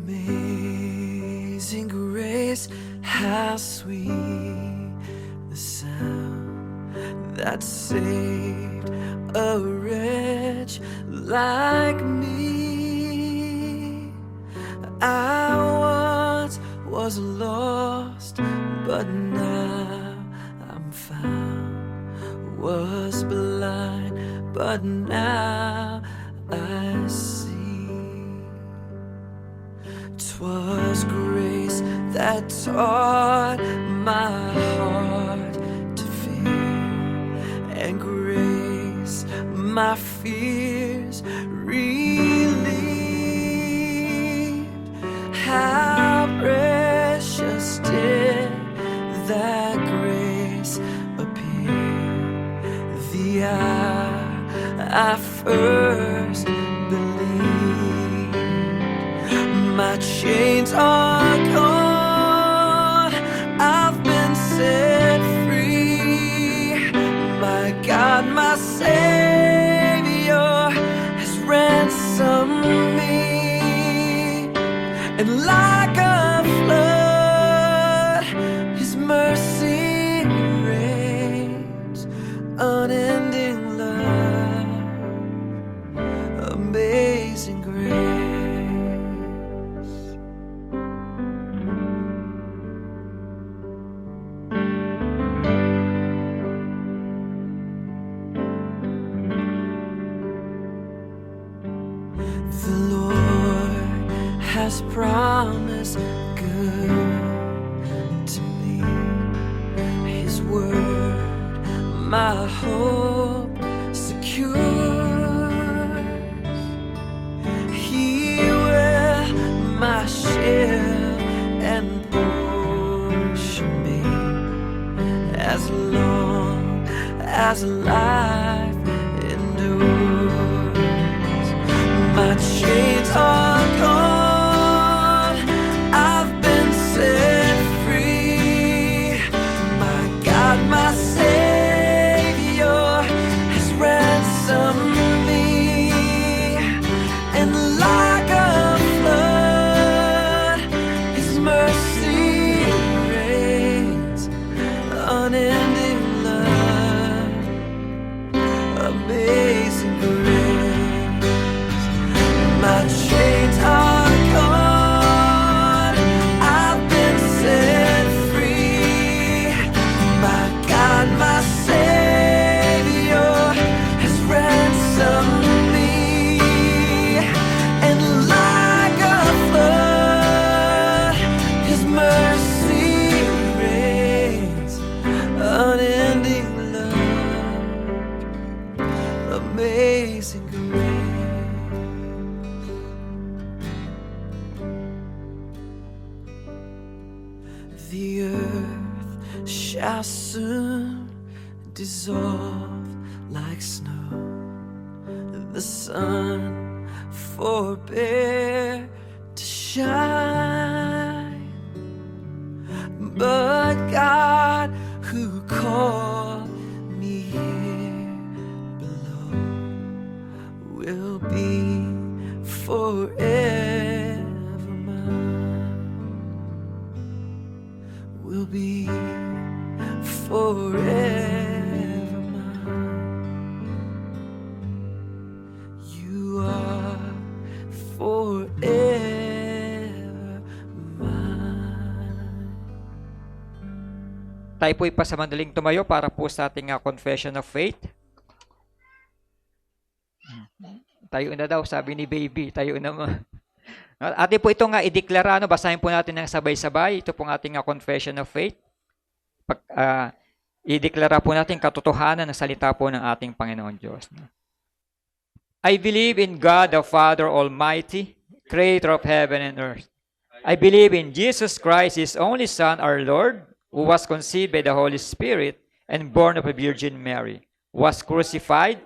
Amazing grace, how sweet the sound that saved a wretch like me. I once was lost, but now I'm found. Was blind, but now I see. 'Twas grace that taught my heart to fear, and grace my fears relieved. How precious did that grace appear the hour I first believed. My chains are gone, I've been set free. My God, my Savior has ransomed me. And like a flood, His mercy reigns. Unending love, amazing grace. The Lord has promised good to me. His word, my hope secures. He will my shield and portion me, as long as life endures. My chains are gone, I've been set free. My God, my Savior has ransomed me. And like a flood, His mercy reigns. Unending love, amazing grace. My chains are gone, I've been set free. My God, my Savior has ransomed me. And like a flood, His mercy reigns. Unending love, amazing grace. The earth shall soon dissolve like snow. The sun forbear to shine. But God, who called me here below, will be forever mine. Will be forever mine. You are forever mine. Tayo po'y pasamandaling tumayo para po sa ating confession of faith. Tayo na daw, sabi ni baby. Tayo naman. Atin po ito nga ideklara, basahin po natin ng sabay-sabay. Ito pong ating confession of faith. Ideklara po natin katotohanan ng salita po ng ating Panginoon Diyos. I believe in God the Father Almighty, Creator of heaven and earth. I believe in Jesus Christ, His only Son, our Lord, who was conceived by the Holy Spirit and born of a Virgin Mary, was crucified,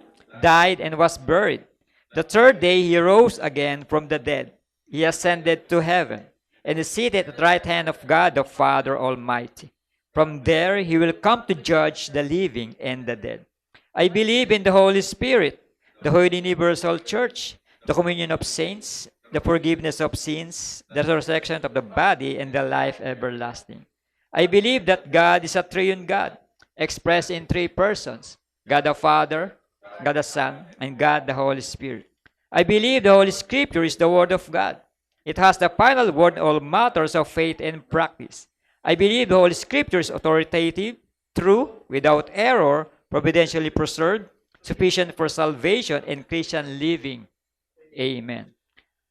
died, and was buried. The third day He rose again from the dead. He ascended to heaven and is seated at the right hand of God the Father Almighty. From there He will come to judge the living and the dead. I believe in the Holy Spirit, the Holy Universal Church, the communion of saints, the forgiveness of sins, the resurrection of the body, and the life everlasting. I believe that God is a triune God, expressed in three persons, God the Father, God the Son, and God the Holy Spirit. I believe the Holy Scripture is the Word of God. It has the final word in all matters of faith and practice. I believe the Holy Scripture is authoritative, true, without error, providentially preserved, sufficient for salvation and Christian living. Amen.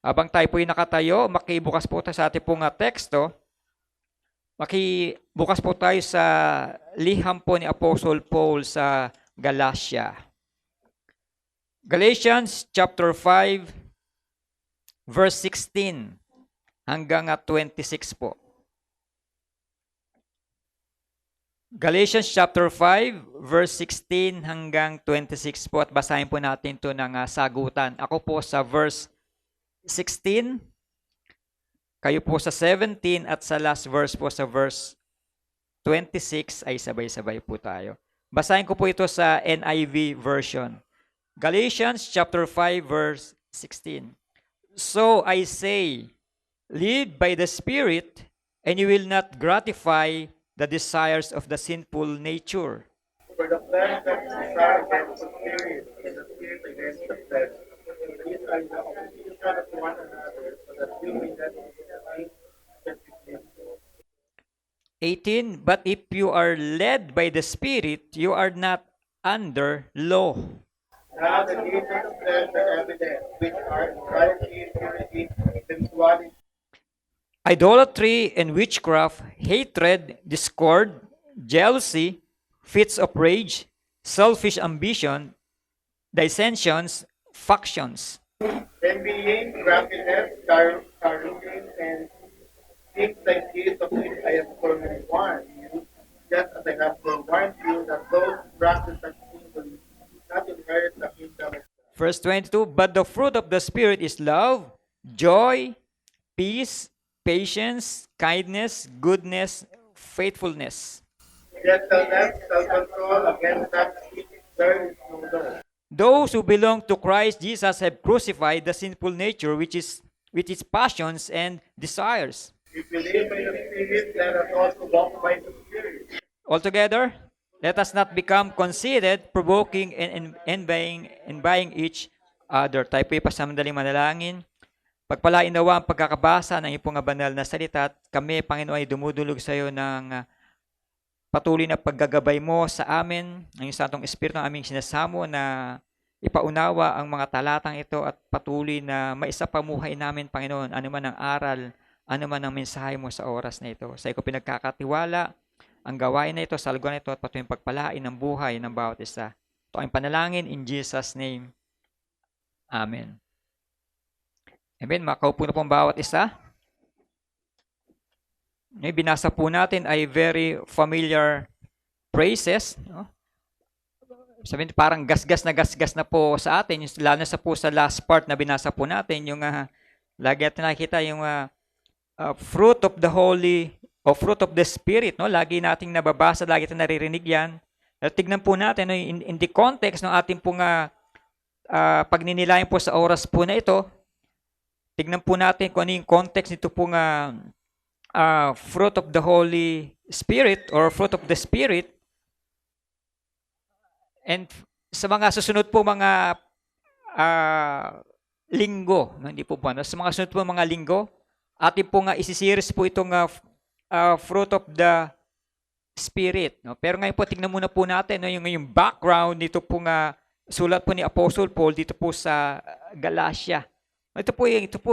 Habang tayo po'y nakatayo, makibukas po tayo sa ating pong teksto. Makibukas po tayo sa liham po ni Apostle Paul sa Galatia. Galatians chapter 5, verse 16 hanggang 26 po. Galatians chapter 5, verse 16 hanggang 26 po at basahin po natin ito ng sagutan. Ako po sa verse 16, kayo po sa 17 at sa last verse po sa verse 26 ay sabay-sabay po tayo. Basahin ko po ito sa NIV version. Galatians chapter 5, verse 16. So I say, live by the Spirit, and you will not gratify the desires of the sinful nature. For the flesh that desires against the spirit, and the spirit against the flesh. These are the opposition of one another, so that we may not be perfectly. 18. But if you are led by the Spirit, you are not under law. Now the deeds of the flesh are evident, which are immorality, impurity, sensuality, Idolatry and witchcraft, hatred, discord, jealousy, fits of rage, selfish ambition, dissensions, factions, envying, drunkenness, carousing, and things like these of which I have formerly warned you, just as I have forewarned you that those who practice such things will not inherit the kingdom of God. Verse 22, but the fruit of the Spirit is love, joy, peace, patience, kindness, goodness, faithfulness. Gentleness, self-control, against that which there is no law. Those who belong to Christ Jesus have crucified the sinful nature with its passions and desires. If we live by the Spirit, let us also walk by the Spirit. Altogether, let us not become conceited, provoking, and envying each other. Tayo po'y pasamandaling manalangin. Pagpalain nawa ang pagkakabasa ng iyong banal na salita at kami, Panginoon, ay dumudulog sa iyo ng patuloy na paggagabay mo sa amin, ang iyong Santong Espiritu ng aming sinasamo na ipaunawa ang mga talatang ito at patuloy na maisapamuhay namin, Panginoon, anuman ang aral, anuman ang mensahe mo sa oras na ito. Sa iyo ko pinagkakatiwala ang gawain na ito, salguan na ito at patuloy pagpalain ng buhay ng bawat isa. Ito ang panalangin in Jesus' name. Amen. Amen. Makaupo na po ang bawat isa. Yung binasa po natin ay very familiar phrases. No? Sabihin, parang gasgas na po sa atin. Lalo na po sa last part na binasa po natin, yung lagi natin nakikita yung fruit of the Holy, o fruit of the Spirit. No? Lagi nating nababasa, lagi natin naririnig yan. Tignan po natin, no, in the context ng ating pong pagninilayan po sa oras po na ito, tignan po natin kung ano yung context nito pong fruit of the Holy Spirit or fruit of the Spirit. And sa mga susunod po mga linggo, no? Hindi po po, no? Sa mga susunod po mga linggo, atin po isisiris po itong fruit of the Spirit. No? Pero ngayon po, tignan muna po natin no? yung background nito pong sulat po ni Apostle Paul dito po sa Galatia. Ito po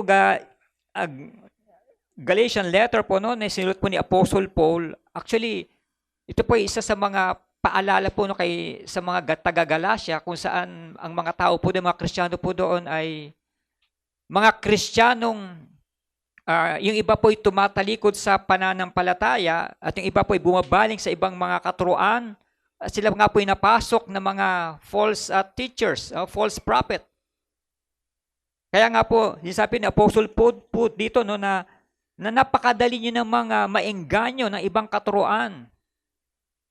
Galatian letter po no, na sinulat po ni Apostle Paul. Actually, ito po isa sa mga paalala po no, sa mga taga-Galatia kung saan ang mga tao po doon, mga Kristiyano po doon ay mga Kristiyanong yung iba po ay tumatalikod sa pananampalataya at yung iba po ay bumabaling sa ibang mga katuruan. Sila nga po ay napasok na mga false teachers, false prophet. Kaya nga po, sinasabi ni Apostle Paul po dito no, na napakadali nyo ng mga maengganyo ng ibang katuruan.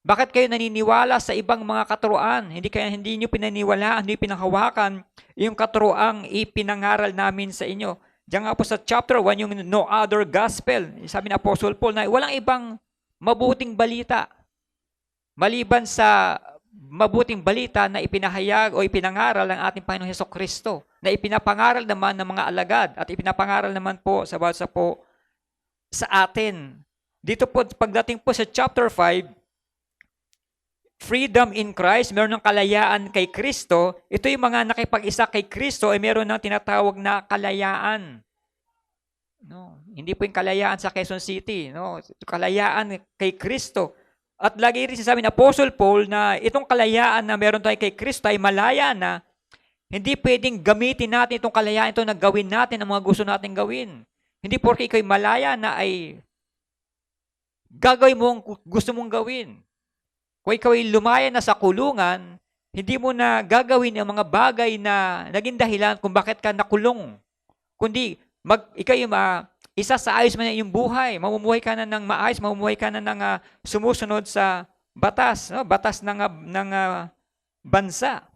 Bakit kayo naniniwala sa ibang mga katuruan? Hindi nyo pinaniwalaan, hindi pinanghawakan yung katuruang ipinangaral namin sa inyo. Diyan nga po sa chapter 1, yung no other gospel. Sabi ni Apostle Paul na walang ibang mabuting balita maliban sa mabuting balita na ipinahayag o ipinangaral ng ating Panginoong Hesukristo, na ipinapangaral naman ng mga alagad at ipinapangaral naman po sa bawat po sa atin. Dito po, pagdating po sa chapter 5, freedom in Christ, meron ng kalayaan kay Kristo. Ito yung mga nakipag-isa kay Kristo ay meron ng tinatawag na kalayaan. No, hindi po yung kalayaan sa Quezon City, no, kalayaan kay Kristo. At lagi rin sinasabi ni Apostle Paul na itong kalayaan na meron tayo kay Kristo ay malaya na hindi pwedeng gamitin natin itong kalayaan ito na gawin natin ang mga gusto natin gawin. Hindi porke ikaw'y malaya na ay gagawin mo ang gusto mong gawin. Kung ikaw'y lumaya na sa kulungan, hindi mo na gagawin ang mga bagay na naging dahilan kung bakit ka nakulong. Kundi ikaw'y isa sa ayos mo na iyong buhay. Mamumuhay ka na ng maayos, mamumuhay ka na ng sumusunod sa batas, no? Batas ng bansa.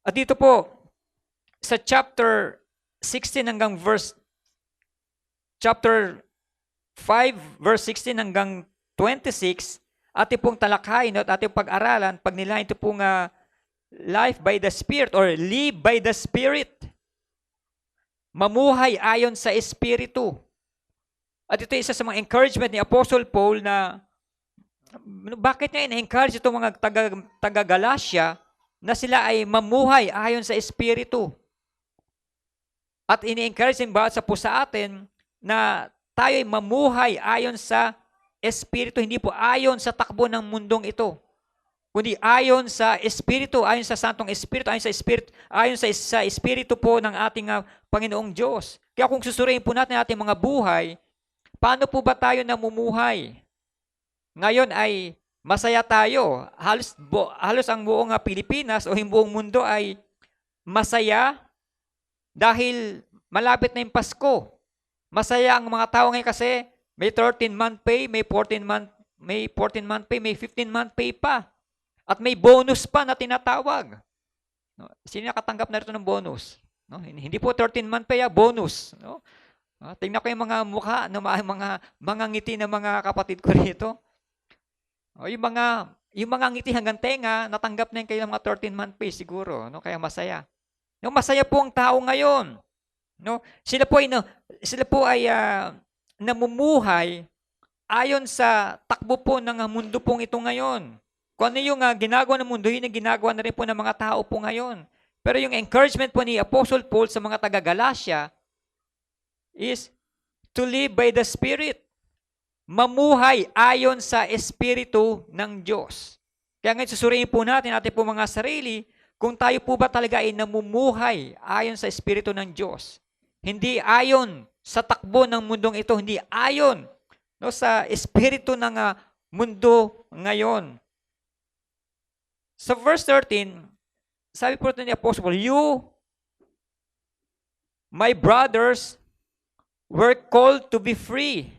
At dito po, sa chapter 16 hanggang chapter 5, verse 16 hanggang 26, ating pong talakayin at ating pag-aralan, pag nila ito pong life by the Spirit or live by the Spirit. Mamuhay ayon sa Espiritu. At ito isa sa mga encouragement ni Apostle Paul na bakit niya in-encourage itong mga taga-Galatia na sila ay mamuhay ayon sa Espiritu. At ini-encourage din ba sa atin na tayo ay mamuhay ayon sa Espiritu, hindi po ayon sa takbo ng mundong ito. Kundi ayon sa Espiritu, ayon sa Santong Espiritu, ayon sa Espiritu po ng ating Panginoong Diyos. Kaya kung susuriin po natin ating mga buhay, paano po ba tayo namumuhay? Ngayon ay masaya tayo. Halos ang buong Pilipinas o yung buong mundo ay masaya dahil malapit na yung Pasko. Masaya ang mga tao ngayon kasi may 13-month pay, may 14-month pay, may 15-month pay pa. At may bonus pa na tinatawag. No? Sino nakatanggap na rito ng bonus? No? Hindi po 13-month pay, bonus. No? Tingnan ko yung mga mukha ng mga ngiti ng mga kapatid ko rito. Yung mga ngiti hanggang tenga, natanggap na yung kailang mga 13-month pay siguro, no? Kaya masaya. No, masaya po ang tao ngayon. No? Sila po ay namumuhay ayon sa takbo po ng mundo pong ito ngayon. Kung ano yung ginagawa ng mundo, yun ang ginagawa na rin po ng mga tao po ngayon. Pero yung encouragement po ni Apostle Paul sa mga taga-Galatia is to live by the Spirit. Mamuhay ayon sa Espiritu ng Diyos. Kaya ngayon susuriin po natin po mga sarili kung tayo po ba talaga ay namumuhay ayon sa Espiritu ng Diyos. Hindi ayon sa takbo ng mundong ito, hindi ayon sa Espiritu ng mundo ngayon. Sa verse 13, sabi po ni Apostle Paul, you, my brothers, were called to be free.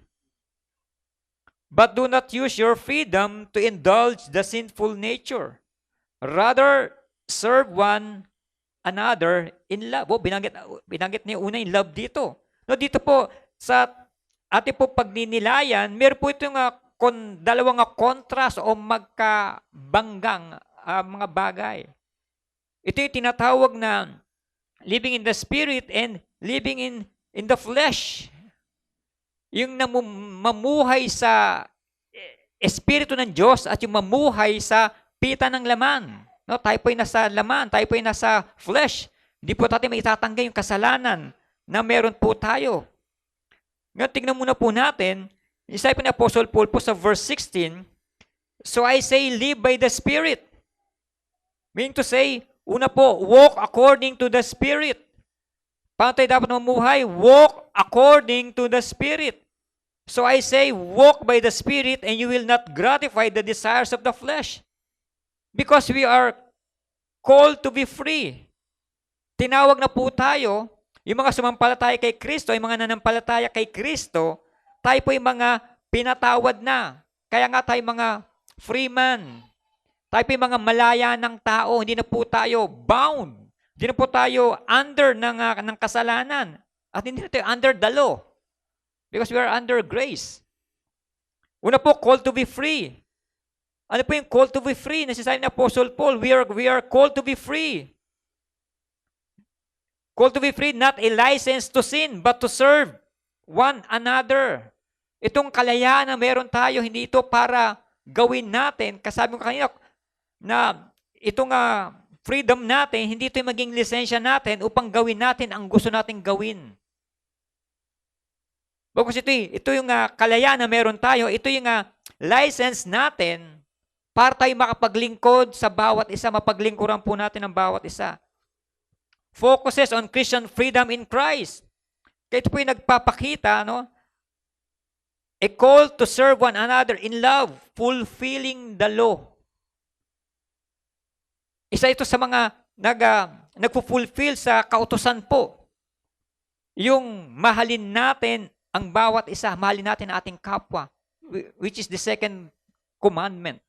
But do not use your freedom to indulge the sinful nature. Rather, serve one another in love. Binanggit niya una yung love dito. No, dito po, sa ating po pagninilayan, meron po itong dalawang contrast o magkabanggang mga bagay. Ito yung tinatawag na living in the Spirit and living in the flesh. Yung mamuhay sa Espiritu ng Diyos at yung mamuhay sa pita ng laman. No, tayo po ay nasa laman, tayo po ay nasa flesh. Hindi po natin maitatanggal yung kasalanan na meron po tayo. Ngayon, tingnan muna po natin, isabi po ni Apostle Paul po sa verse 16, so I say, live by the Spirit. Meaning to say, una po, walk according to the Spirit. Paano tayo dapat mamuhay? Walk according to the Spirit. So I say, walk by the Spirit and you will not gratify the desires of the flesh. Because we are called to be free. Tinawag na po tayo, yung mga sumampalataya kay Kristo, yung mga nanampalataya kay Kristo, tayo po yung mga pinatawad na. Kaya nga tayo mga free man. Tayo po yung mga malaya ng tao, hindi na po tayo bound. Hindi na po tayo under ng kasalanan. At hindi na tayo under the law. Because we are under grace. Una po, call to be free. Ano po yung call to be free? Nasasabi ni Apostle Paul, we are called to be free. Called to be free, not a license to sin, but to serve one another. Itong kalayaan na meron tayo, hindi ito para gawin natin. Kasabi ko kanina na itong freedom natin, hindi ito yung maging lisensya natin upang gawin natin ang gusto nating gawin. Bakit ito yung kalayaan na meron tayo, ito yung license natin para tayo makapaglingkod sa bawat isa, mapaglingkuran po natin ang bawat isa. Focuses on Christian freedom in Christ. Kaya ito po yung nagpapakita, no? A call to serve one another in love, fulfilling the law. Isa ito sa mga nagpo-fulfill sa kautusan po. Yung mahalin natin ang bawat isa, mahalin natin ang ating kapwa, which is the second commandment.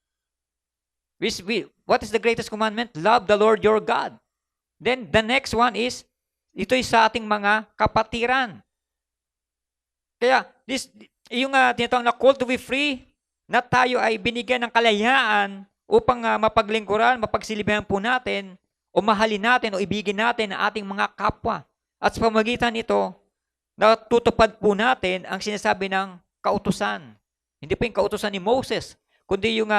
What is the greatest commandment? Love the Lord your God. Then the next one is, ito'y sa ating mga kapatiran. Kaya, yung tinatawag na call to be free, na tayo ay binigyan ng kalayaan upang mapaglingkuran, mapagsilbihan po natin, o mahalin natin, o ibigin natin ang ating mga kapwa. At sa pamagitan nito, natutupad po natin ang sinasabi ng kautusan. Hindi po yung kautusan ni Moses, kundi yung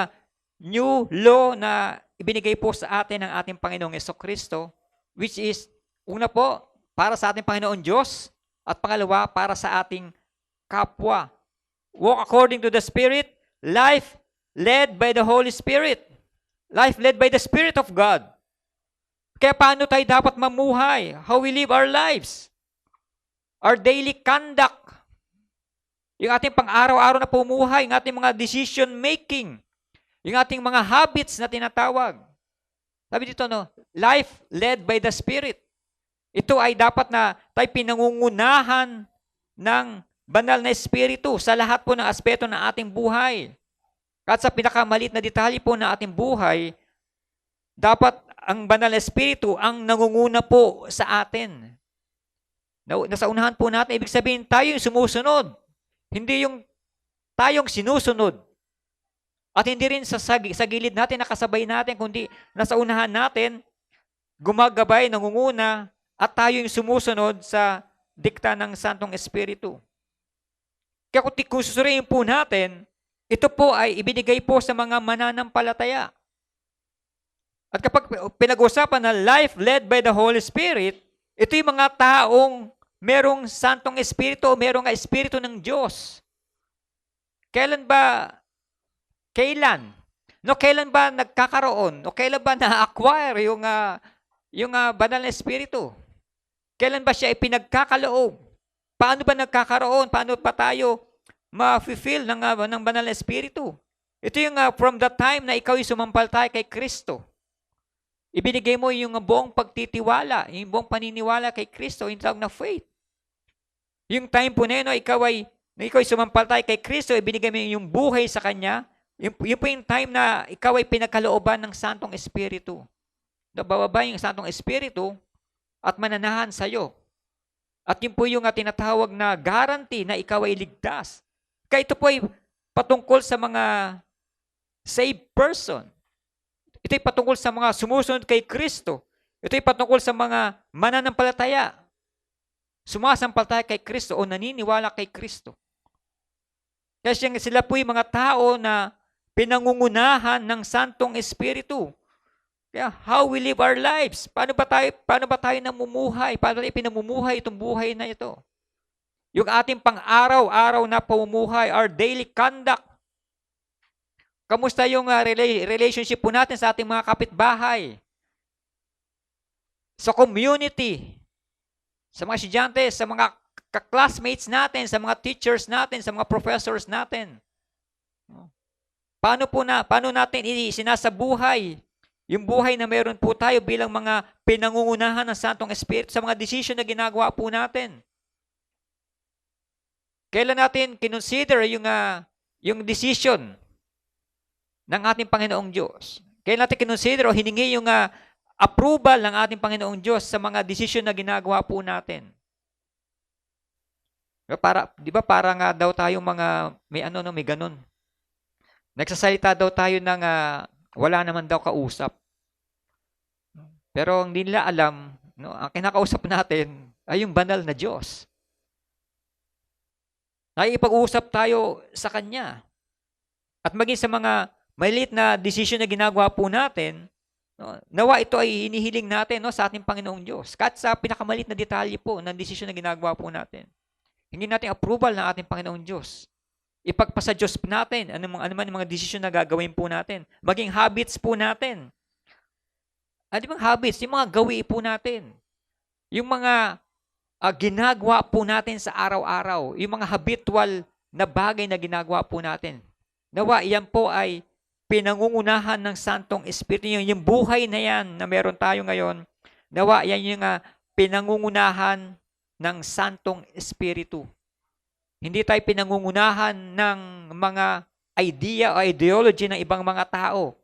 new law na ibinigay po sa atin ng ating Panginoong Jesucristo, which is, una po, para sa ating Panginoon Diyos, at pangalawa, para sa ating kapwa. Walk according to the Spirit, life led by the Holy Spirit. Life led by the Spirit of God. Kaya paano tayo dapat mamuhay? How we live our lives? Our daily conduct. Yung ating pang-araw-araw na pumuhay, yung ating mga decision making, yung ating mga habits na tinatawag. Sabi dito, no, life led by the Spirit. Ito ay dapat na tayo pinangungunahan ng banal na Espiritu sa lahat po ng aspeto ng ating buhay. At sa pinakamalit na detalye po ng ating buhay, dapat ang banal na Espiritu ang nangunguna po sa atin. Nasa unahan po natin, ibig sabihin tayo yung sumusunod. Hindi yung tayong sinusunod. At hindi rin sa gilid natin, nakasabay natin, kundi nasa unahan natin, gumagabay, nangunguna, at tayo yung sumusunod sa dikta ng Santong Espiritu. Kaya kung susuriin po natin, ito po ay ibinigay po sa mga mananampalataya. At kapag pinag-usapan na life led by the Holy Spirit, ito yung mga taong merong Santong Espiritu, merong Espiritu ng Diyos. Kailan ba nagkakaroon o kailan ba na-acquire yung banal na Espiritu? Kailan ba siya ipinagkakaloob? Paano ba nagkakaroon? Paano pa tayo ma-fulfill ng banal na Espiritu? Ito yung from the time na ikaw ay sumampalataya kay Kristo. Ibinigay mo yung buong pagtitiwala, yung buong paniniwala kay Kristo, yung tawag na faith. Yung time po na yun, ikaw ay sumampalataya kay Kristo, ibinigay mo yung buhay sa Kanya. Yun po yung time na ikaw ay pinagkalooban ng Santong Espiritu. Bababa yung Santong Espiritu at mananahan sa'yo. At yun po yung tinatawag na guarantee na ikaw ay ligtas. Kaya ito po ay patungkol sa mga saved person. Ito ay patungkol sa mga sumusunod kay Kristo. Ito ay patungkol sa mga mananampalataya. Sumasampalataya kay Kristo o naniniwala kay Kristo. Kasi sila po yung mga tao na pinangungunahan ng Santong Espiritu. Kaya how we live our lives? Paano ba tayo namumuhay? Paano tayo pinamumuhay itong buhay na ito? Yung ating pang-araw-araw na pamumuhay, our daily conduct. Kamusta yung relationship po natin sa ating mga kapitbahay? Sa community, sa mga estudyante, sa mga classmates natin, sa mga teachers natin, sa mga professors natin. Paano natin sinasabuhay yung buhay na meron po tayo bilang mga pinangungunahan ng Santong Espiritu sa mga desisyon na ginagawa po natin? Kailan natin kinonsider yung decision ng ating Panginoong Diyos? Kailan natin kinonsider o hiningi yung approval ng ating Panginoong Diyos sa mga desisyon na ginagawa po natin? Para, di ba para nga daw tayo mga, may ano, no, may ganun. Nagsasalita daw tayo ng wala naman daw kausap. Pero hindi nila alam, no, ang kinakausap natin ay yung banal na Diyos. Nakikipag-usap tayo sa Kanya. At maging sa mga maliit na desisyon na ginagawa po natin, no, nawa ito ay hinihiling natin, no, sa ating Panginoong Diyos. Kahit sa pinakamaliit na detalye po ng desisyon na ginagawa po natin. Hingin natin approval ng ating Panginoong Diyos. Ipagpasa Diyos natin ano man yung mga desisyon na gagawin po natin. Maging habits po natin. Ano bang habits? Yung mga gawi po natin. Yung mga ginagawa po natin sa araw-araw. Yung mga habitual na bagay na ginagawa po natin. Nawa, yan po ay pinangungunahan ng Santong Espiritu. Yung buhay na yan na meron tayo ngayon, nawa, yan yung pinangungunahan ng Santong Espiritu. Hindi tayo pinangungunahan ng mga idea o ideology ng ibang mga tao.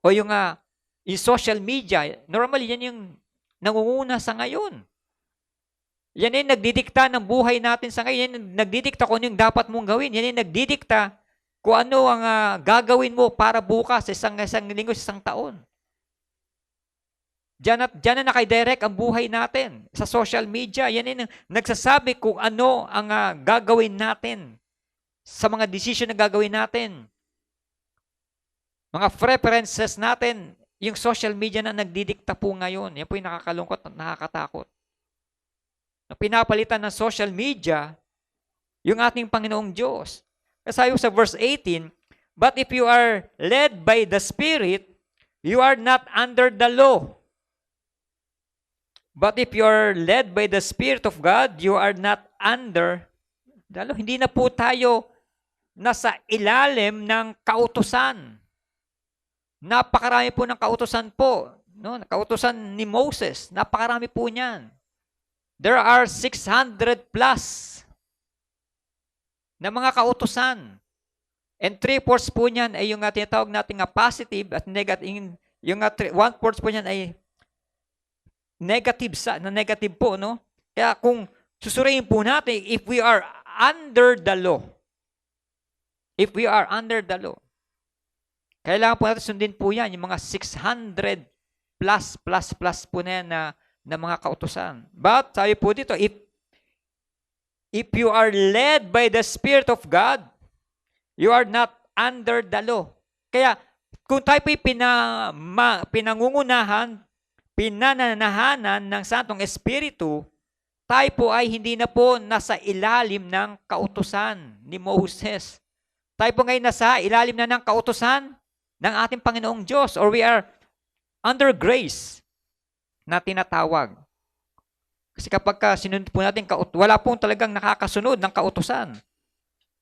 O yung social media, normally yan yung nangunguna sa ngayon. Yan yung nagdidikta ng buhay natin sa ngayon. Yan yung nagdidikta kung ano yung dapat mong gawin. Yan yung nagdidikta kung ano ang gagawin mo para bukas, isang linggo, isang taon. Diyan na nakadirect ang buhay natin sa social media. Yan yung nagsasabi kung ano ang gagawin natin sa mga decision na gagawin natin. Mga preferences natin, yung social media na nagdidikta po ngayon. Yan po yung nakakalungkot at nakakatakot. Na pinapalitan ng social media yung ating Panginoong Diyos. Kasi sa verse 18, but if you are led by the Spirit, you are not under the law. But if you are led by the Spirit of God, you are not under the law. Hindi na po tayo nasa ilalim ng kautusan. Napakarami po ng kautusan po. No? Kautusan ni Moses. Napakarami po niyan. There are 600 plus na mga kautusan. And 3/4 po niyan ay yung tinatawag natin positive at negative. Yung 1/4 po niyan ay negative po, no? Kaya kung susuriin po natin, if we are under the law, kailangan po natin sundin po yan, yung mga 600 plus po na yan na mga kautusan. But, sabi po dito, if you are led by the Spirit of God, you are not under the law. Kaya, kung tayo po'y pinangungunahan, pinananahanan ng Santong Espiritu, tayo po ay hindi na po nasa ilalim ng kautusan ni Moses. Tayo po ngayon nasa ilalim na ng kautusan ng ating Panginoong Diyos, or we are under grace na tinatawag. Kasi kapag sinunod po natin, wala pong talagang nakakasunod ng kautusan.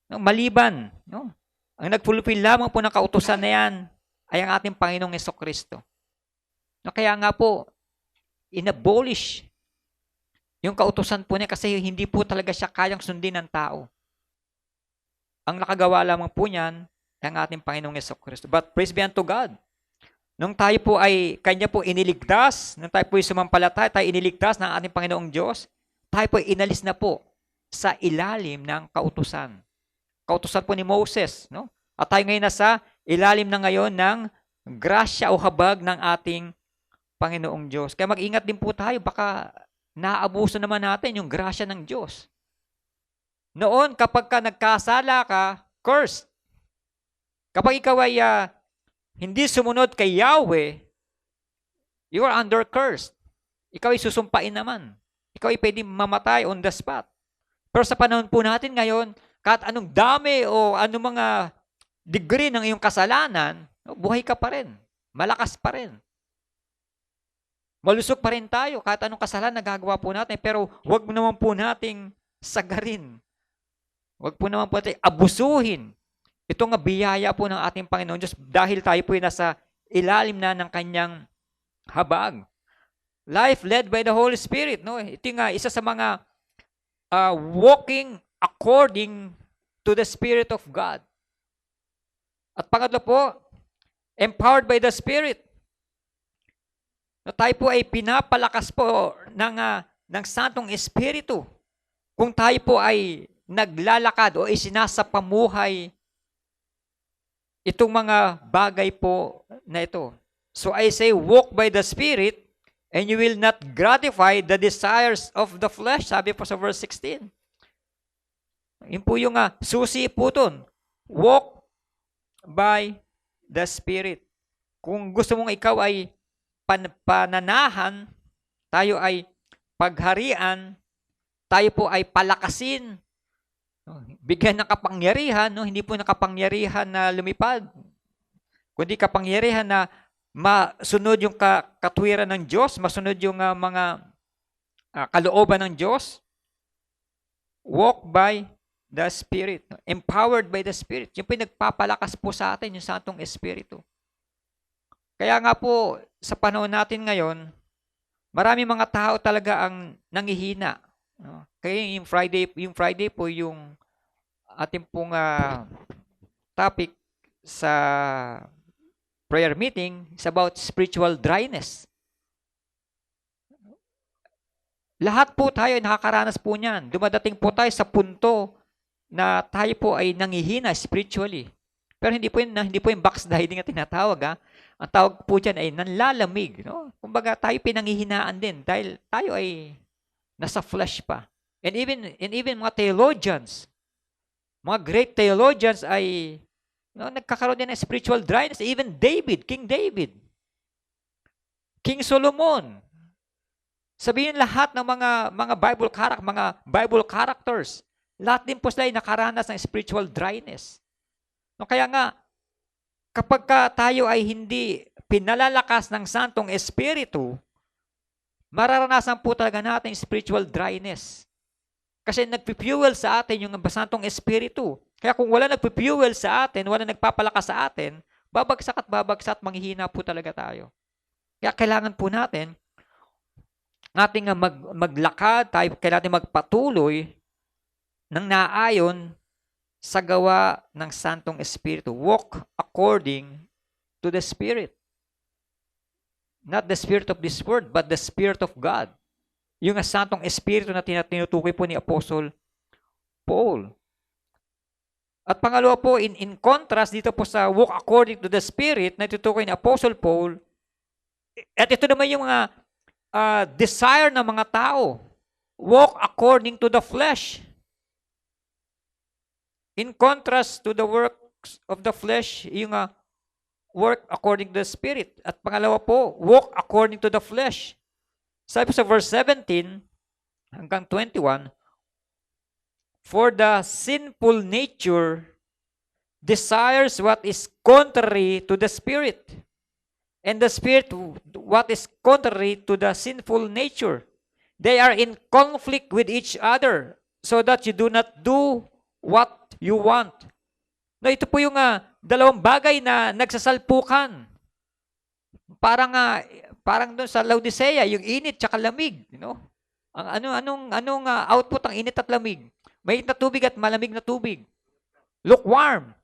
No, maliban, no? Ang nag-fulfill lamang po ng kautusan na yan ay ang ating Panginoong Jesucristo. No, kaya nga po, inabolish yung kautusan po niya kasi hindi po talaga siya kayang sundin ng tao. Ang nakagawa lamang po niyan ay ang ating Panginoong Jesucristo. But praise be unto God. Nung tayo po ay Kanya po iniligtas, nung tayo po ay sumampalataya, tayo iniligtas ng ating Panginoong Diyos, tayo po ay inalis na po sa ilalim ng kautusan. Kautusan po ni Moses, no? At tayo ngayon nasa ilalim na ngayon ng grasya o habag ng ating Panginoong Diyos. Kaya mag-ingat din po tayo, baka naabuso naman natin yung grasya ng Diyos. Noon, kapag ka nagkasala ka, cursed. Kapag ikaw ay hindi sumunod kay Yahweh, you are under curse. Ikaw ay susumpain naman. Ikaw ay pwedeng mamatay on the spot. Pero sa panahon po natin ngayon, kahit anong dami o anong mga degree ng iyong kasalanan, buhay ka pa rin. Malakas pa rin. Malusog pa rin tayo kahit anong kasalanan nagagawa po natin, pero wag naman po nating sagarin. Wag po naman po natin abusuhin. Ito nga biyaya po ng ating Panginoon Diyos dahil tayo po ay nasa ilalim na ng kanyang habag. Life led by the Holy Spirit. No? Ito nga isa sa mga walking according to the Spirit of God. At pangatlo po, empowered by the Spirit. No, tayo po ay pinapalakas po ng Santong Espiritu. Kung tayo po ay naglalakad o isinasapamuhay itong mga bagay po na ito. So I say, walk by the Spirit, and you will not gratify the desires of the flesh. Sabi po sa verse 16. Yun po yung susi po dun. Walk by the Spirit. Kung gusto mong ikaw ay pananahan, tayo ay pagharian, tayo po ay palakasin, bigyan ng kapangyarihan, no? Hindi po nakapangyarihan na lumipad, kundi kapangyarihan na masunod yung katwiran ng Diyos, masunod yung mga kalooban ng Diyos. Walk by the Spirit. Empowered by the Spirit. Yung pinagpapalakas po sa atin, yung Santong Espiritu. Kaya nga po, sa panahon natin ngayon, marami mga tao talaga ang nangihina. No? Kaya yung Friday po, yung ating pong topic sa prayer meeting is about spiritual dryness. Lahat po tayo nakakaranas po niyan. Dumadating po tayo sa punto na tayo po ay nangihina spiritually. Pero hindi po yung backsliding na tinatawag. Ang tawag po dyan ay nanlalamig. No? Kumbaga tayo pinangihinaan din dahil tayo ay nasa flesh pa. And even mga theologians, mga great theologians ay nagkakaroon din ng spiritual dryness. Even King David, King Solomon. Sabihin lahat ng mga Bible characters, lahat din po sila ay nakaranas ng spiritual dryness. No, kaya nga, kapag tayo ay hindi pinalalakas ng Santong Espiritu, mararanasan po talaga natin spiritual dryness. Kasi nagpifuel sa atin yung Santong Espiritu. Kaya kung wala nagpifuel sa atin, wala nagpapalakas sa atin, babagsak at manghihina po talaga tayo. Kaya kailangan po natin ating maglakad, kailangan natin magpatuloy ng naayon sa gawa ng Santong Espiritu. Walk according to the Spirit. Not the spirit of this world, but the Spirit of God. Yung Santong Espiritu na tinutukoy po ni Apostle Paul. At pangalawa po, in contrast dito po sa walk according to the Spirit na tinutukoy ni Apostle Paul, at ito naman yung mga desire ng mga tao. Walk according to the flesh. In contrast to the works of the flesh, yung work according to the Spirit. At pangalawa po, walk according to the flesh. Sabi po sa verse 17 hanggang 21, for the sinful nature desires what is contrary to the Spirit, and the Spirit what is contrary to the sinful nature. They are in conflict with each other, so that you do not do what you want. No, ito po yung dalawang bagay na nagsasalpukan. Parang doon sa Laodicea, yung init tsaka lamig, Anong output ang init at lamig? Mainit na tubig at malamig na tubig. Lukewarm,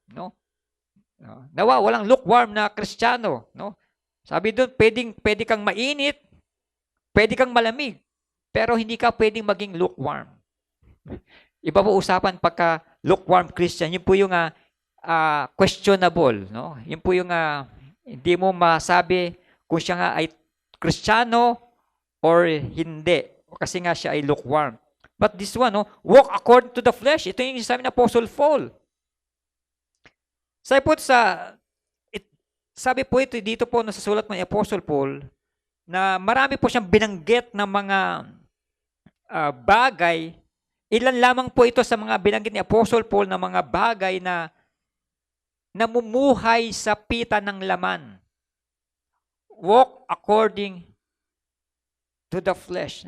walang lukewarm na Kristiyano, Sabi doon, pwede kang mainit, pwede kang malamig, pero hindi ka pwedeng maging lukewarm. Iba po usapan pagka lukewarm Christian, yun po yung questionable, Yun po yung hindi mo masabi kung siya nga ay Kristiyano or hindi, kasi nga siya ay lukewarm. But this one, walk according to the flesh. Ito yung sabi ng Apostle Paul. Sabi po ito dito po sa sulat ng Apostle Paul na marami po siyang binanggit ng mga bagay. Ilan lamang po ito sa mga binanggit ni Apostle Paul na mga bagay na namumuhay sa pita ng laman. Walk according to the flesh.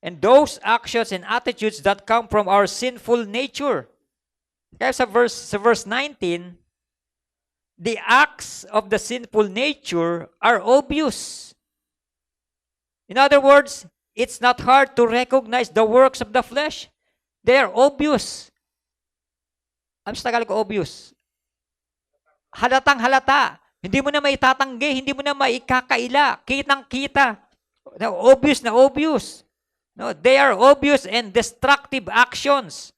And those actions and attitudes that come from our sinful nature. Kaya sa verse 19, the acts of the sinful nature are obvious. In other words, it's not hard to recognize the works of the flesh. They are obvious. Ano sa Tagalog obvious? Halatang halata. Hindi mo na maitatanggi, hindi mo na maikakaila. Kitang-kita. Obvious na obvious. No, they are obvious and destructive actions.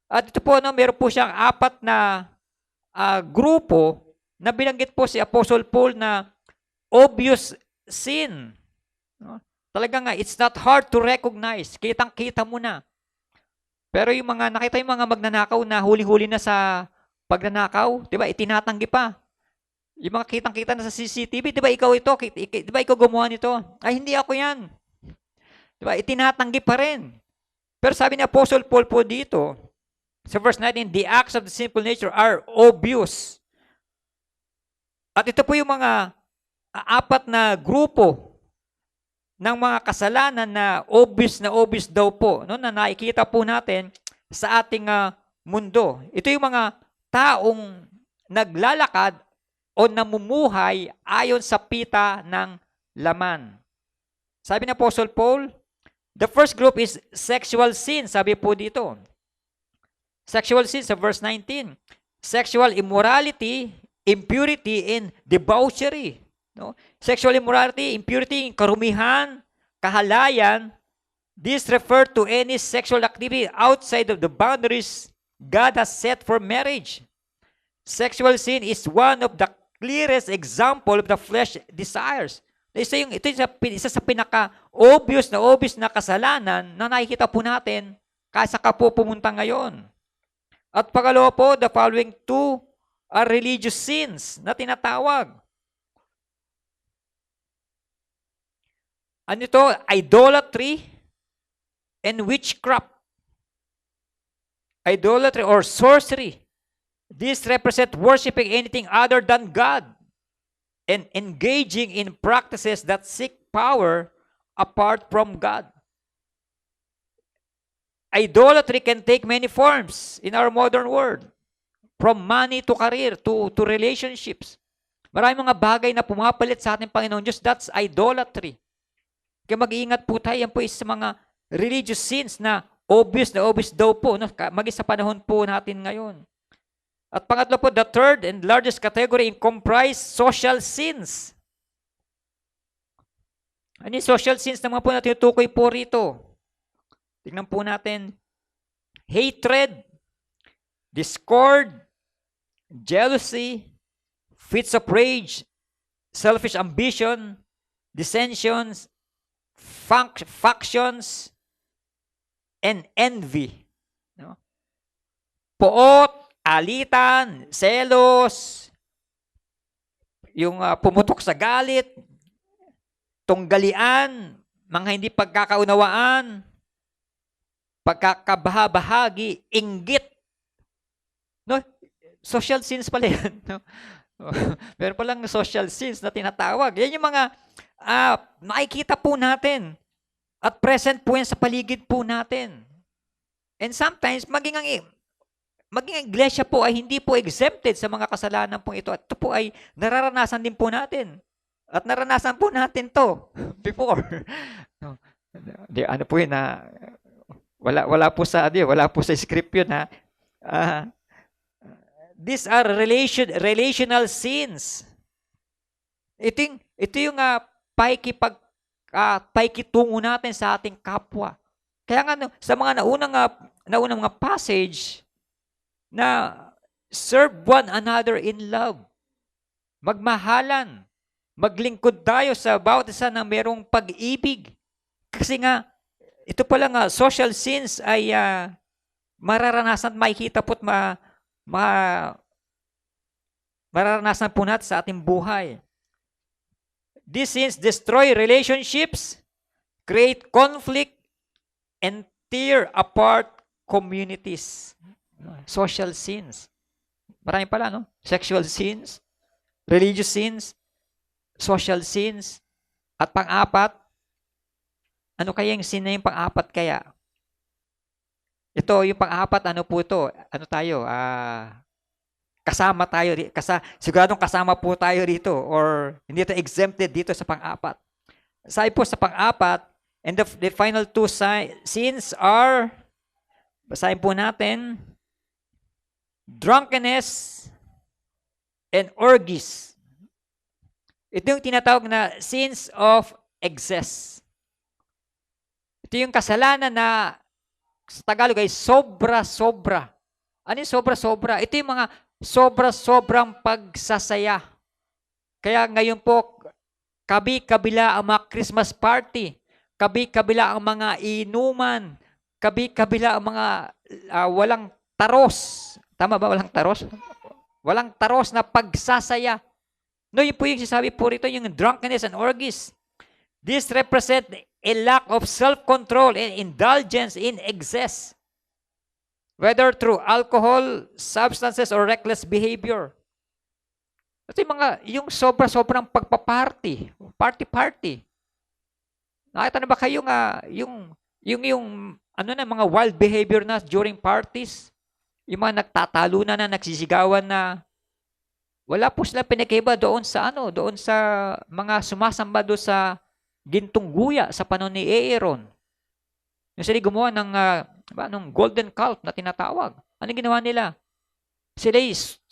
At ito po, no, meron po siyang 4 na grupo na binanggit po si Apostle Paul na obvious sin. No? Talaga nga, it's not hard to recognize. Kitang-kita mo na. Pero yung mga, nakita yung mga magnanakaw na huli-huli na sa pagnanakaw, di ba, itinatanggi pa. Yung mga kitang-kita na sa CCTV, di ba, ikaw ito, di ba, ikaw gumawa nito? Ay, hindi ako yan. Di ba, itinatanggi pa rin. Pero sabi ni Apostle Paul po dito, sa verse 19, the acts of the sinful nature are obvious. At ito po yung mga 4 na grupo ng mga kasalanan na obvious daw po, no, na nakikita po natin sa ating mundo. Ito yung mga taong naglalakad o namumuhay ayon sa pita ng laman. Sabi ng Apostle Paul, the first group is sexual sin. Sabi po dito, sexual sin sa verse 19, sexual immorality, impurity, and debauchery. No? Sexual immorality, impurity, karumihan, kahalayan, this refer to any sexual activity outside of the boundaries God has set for marriage. Sexual sin is one of the clearest example of the flesh desires. Ito yung isa sa pinaka-obvious na kasalanan na nakikita po natin kasa ka po pumunta ngayon. At pangalawa po, the following 2 are religious sins na tinatawag. Ano ito? Idolatry and witchcraft. Idolatry or sorcery. These represent worshiping anything other than God and engaging in practices that seek power apart from God. Idolatry can take many forms in our modern world. From money to career to relationships. Maraming mga bagay na pumapalit sa ating Panginoon Diyos. That's idolatry. Kaya mag-iingat po tayo. Yan po is sa mga religious sins na obvious daw po. No? Maging sa panahon po natin ngayon. At pangatlo po, the third and largest category comprise social sins. Ano yung social sins naman po na tinutukoy po rito? Tingnan po natin. Hatred, discord, jealousy, fits of rage, selfish ambition, dissensions, factions, and envy. No? Poot, alitan, selos, yung pumutok sa galit, tunggalian, mga hindi pagkakaunawaan, pagkakabahabahagi, inggit. No? Social sins pala yan. No? Meron palang social sins na tinatawag. Yan yung mga nakikita po natin. At present po yan sa paligid po natin. And sometimes, maging ang iglesia po ay hindi po exempted sa mga kasalanan po ito. At ito po ay nararanasan din po natin. At naranasan po natin to before. No. Ano po yun na wala po sa script yun ha. These are relational sins. Ito yung paikitungo natin sa ating kapwa. Kaya nga sa mga naunang mga passage na serve one another in love. Magmahalan. Maglingkod tayo sa bawat isa na merong pag-ibig. Kasi nga, ito pala nga, social sins ay mararanasan at makikita po't mararanasan po natin sa ating buhay. These sins destroy relationships, create conflict, and tear apart communities. Social sins. Marami pala, no? Sexual sins, religious sins, social sins, at pang-apat, ano kaya yung sin na yung pang-apat kaya? Ito, yung pang-apat, ano po ito? Ano tayo? Kasama tayo, siguradong kasama po tayo rito or hindi ito exempted dito sa pang-apat. Sabi po sa pang-apat, and the final 2 sins are, basahin po natin, drunkenness and orgies. Ito yung tinatawag na sins of excess. Ito yung kasalanan na sa Tagalog ay sobra-sobra. Ano yung sobra-sobra? Ito yung mga sobra-sobrang pagsasaya. Kaya ngayon po, kabi-kabila ang mga Christmas party, kabi-kabila ang mga inuman, kabi-kabila ang mga walang taros. Tama ba, walang taros? Walang taros na pagsasaya. No, yun po yung sinasabi po rito, yung drunkenness and orgies. This represent a lack of self-control and indulgence in excess, whether through alcohol, substances, or reckless behavior. Ito yung sobra-sobrang pagpaparty, party-party. Nakita na ba kayo yung mga wild behavior na during parties? Yung mga nagtatalunan na, nagsisigawan na, wala po sila pinagkaiba doon sa mga sumasamba doon sa gintong guya sa panahon ni Aaron. Yung sila gumawa ng golden calf na tinatawag. Ano ginawa nila? Sila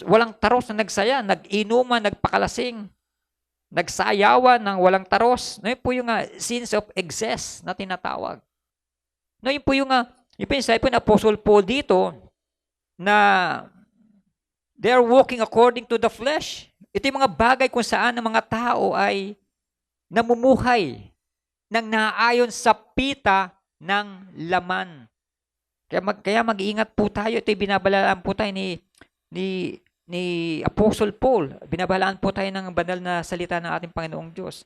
walang taros na nagsaya, nag-inuman, nagpakalasing, nagsayawan ng walang taros. No, yun po yung sins of excess na tinatawag. No, yun po yung sabi po ng Apostle Paul dito, na they are walking according to the flesh. Ito yung mga bagay kung saan ang mga tao ay namumuhay nang naayon sa pita ng laman. Kaya mag-iingat po tayo. Ito yung binabalaan po tayo ni Apostle Paul. Binabalaan po tayo ng banal na salita ng ating Panginoong Diyos.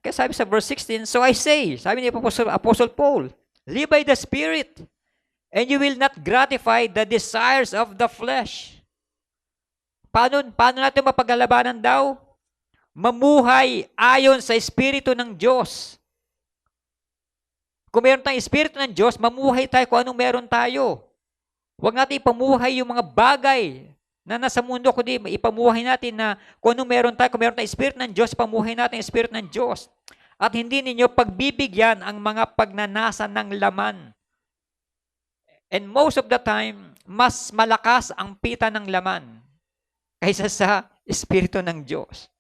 Kaya sabi sa verse 16, so I say, sabi ni Apostle Paul, live by the Spirit, and you will not gratify the desires of the flesh. Paano natin mapaglabanan daw? Mamuhay ayon sa Espiritu ng Diyos. Kung meron tayong Espiritu ng Diyos, mamuhay tayo kung anong meron tayo. Huwag natin ipamuhay yung mga bagay na nasa mundo, kundi ipamuhay natin na kung anong meron tayo. Kung meron tayong Espiritu ng Diyos, pamuhay natin ang Espiritu ng Diyos. At hindi ninyo pagbibigyan ang mga pagnanasa ng laman. And most of the time, mas malakas ang pita ng laman kaysa sa Espiritu ng Diyos.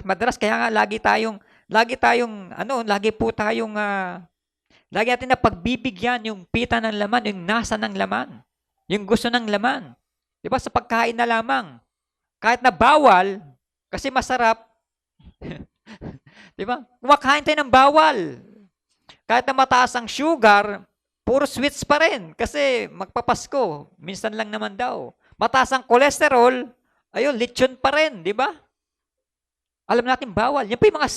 Madalas kaya nga lagi natin na pagbibigyan yung pita ng laman, yung nasa ng laman, yung gusto ng laman. Di ba? Sa pagkain na lamang. Kahit na bawal, kasi masarap. Di ba? Kumakain tayo ng bawal. Kahit na mataas ang sugar, puro sweets pa rin. Kasi magpapasko, minsan lang naman daw. Mataas ang cholesterol, ayun, lechon pa rin, di ba? Alam natin bawal. Yan po yung mga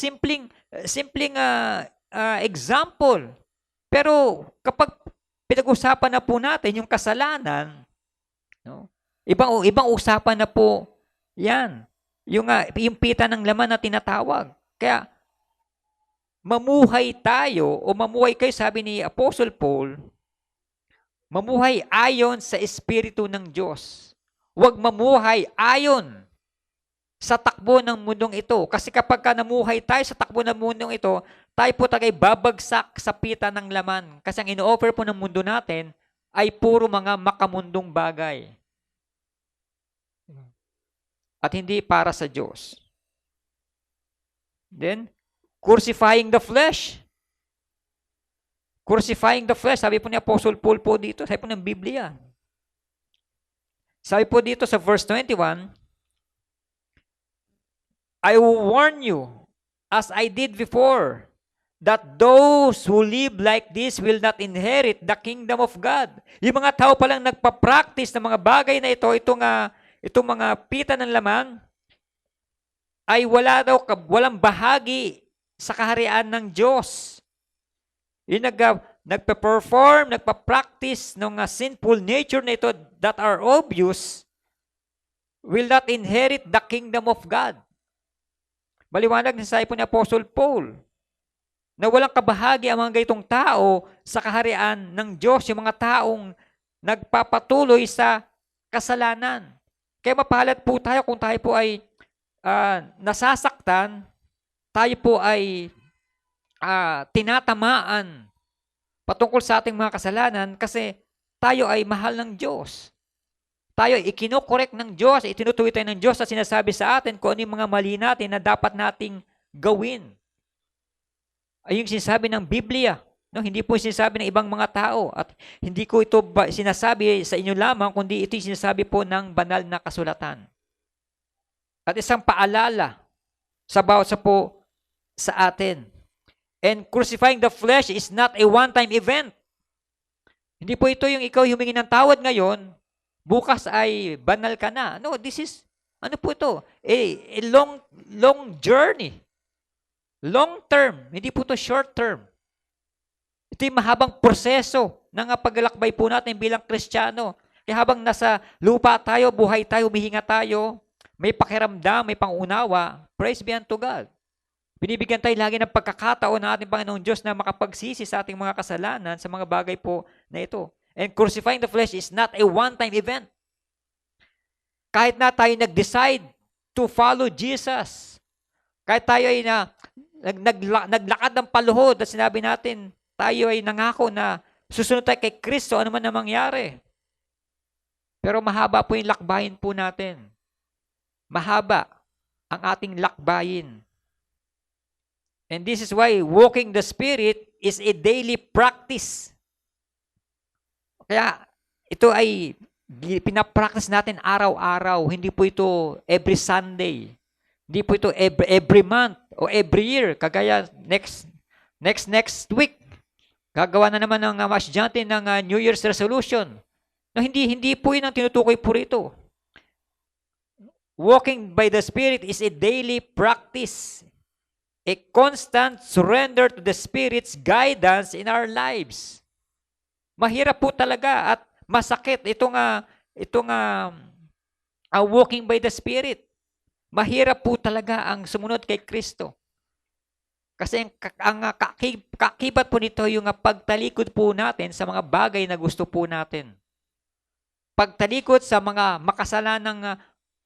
simpleng example. Pero kapag pinag-usapan na po natin yung kasalanan, no? Ibang usapan na po yan. Yung pita ng laman na tinatawag. Kaya, mamuhay tayo o mamuhay kayo, sabi ni Apostle Paul, mamuhay ayon sa Espiritu ng Diyos. Huwag mamuhay ayon sa takbo ng mundong ito. Kasi kapag namuhay tayo sa takbo ng mundong ito, tayo po tagay babagsak sa pita ng laman. Kasi ang ino-offer po ng mundo natin ay puro mga makamundong bagay. At hindi para sa Diyos. Then, crucifying the flesh. Crucifying the flesh. Sabi po ni Apostle Paul po dito. Sabi po ng Biblia. Sabi po dito sa verse 21, I warn you, as I did before, that those who live like this will not inherit the kingdom of God. Yung mga tao palang nagpa-practice ng mga bagay na ito, itong mga pita ng laman, ay walang bahagi sa kaharian ng Diyos. Yung nagpa-perform, nagpa-practice ng sinful nature na ito that are obvious, will not inherit the kingdom of God. Maliwanag na sabi po ni Apostle Paul na walang kabahagi ang mga ganitong tao sa kaharian ng Diyos, yung mga taong nagpapatuloy sa kasalanan. Kaya mapalad po tayo kung tayo po ay nasasaktan, tayo po ay tinatamaan patungkol sa ating mga kasalanan kasi tayo ay mahal ng Diyos. Tayo ikinokorek ng Diyos, itinutuwi tayo ng Diyos at sinasabi sa atin kung ano yung mga mali natin na dapat nating gawin. Ay yung sinasabi ng Biblia No, hindi po sinasabi ng ibang mga tao at hindi ko ito sinasabi sa inyo lamang kundi ito sinasabi po ng banal na kasulatan. At isang paalala sa bawat sa po sa atin. And crucifying the flesh is not a one-time event. Hindi po ito yung ikaw humingi ng tawad ngayon, bukas ay banal ka na. No, this is, ano po ito? A long journey. Long term. Hindi po ito short term. Ito yung mahabang proseso ng paglalakbay po natin bilang Kristiyano. Kaya habang nasa lupa tayo, buhay tayo, humihinga tayo, may pakiramdam, may pangunawa, praise be unto God. Binibigyan tayo lagi ng pagkakataon ng ating Panginoong Diyos na makapagsisi sa ating mga kasalanan sa mga bagay po na ito. And crucifying the flesh is not a one-time event. Kahit na tayo nag-decide to follow Jesus, kahit tayo ay naglakad ng paluhod at sinabi natin, tayo ay nangako na susunod tayo kay Kristo, ano man na mangyari. Pero mahaba po yung lakbayin po natin. Mahaba ang ating lakbayin. And this is why walking the Spirit is a daily practice. Kaya ito ay pinapractice natin araw-araw. Hindi po ito every Sunday. Hindi po ito every month o every year. Kagaya next week, gagawa na naman ng mga estudyante ng New Year's resolution. No, hindi po yun ang tinutukoy po rito. Walking by the Spirit is a daily practice. A constant surrender to the Spirit's guidance in our lives. Mahirap po talaga at masakit itong walking by the Spirit. Mahirap po talaga ang sumunod kay Kristo. Kasi ang kakibat po nito yung pagtalikod po natin sa mga bagay na gusto po natin. Pagtalikod sa mga makasalanang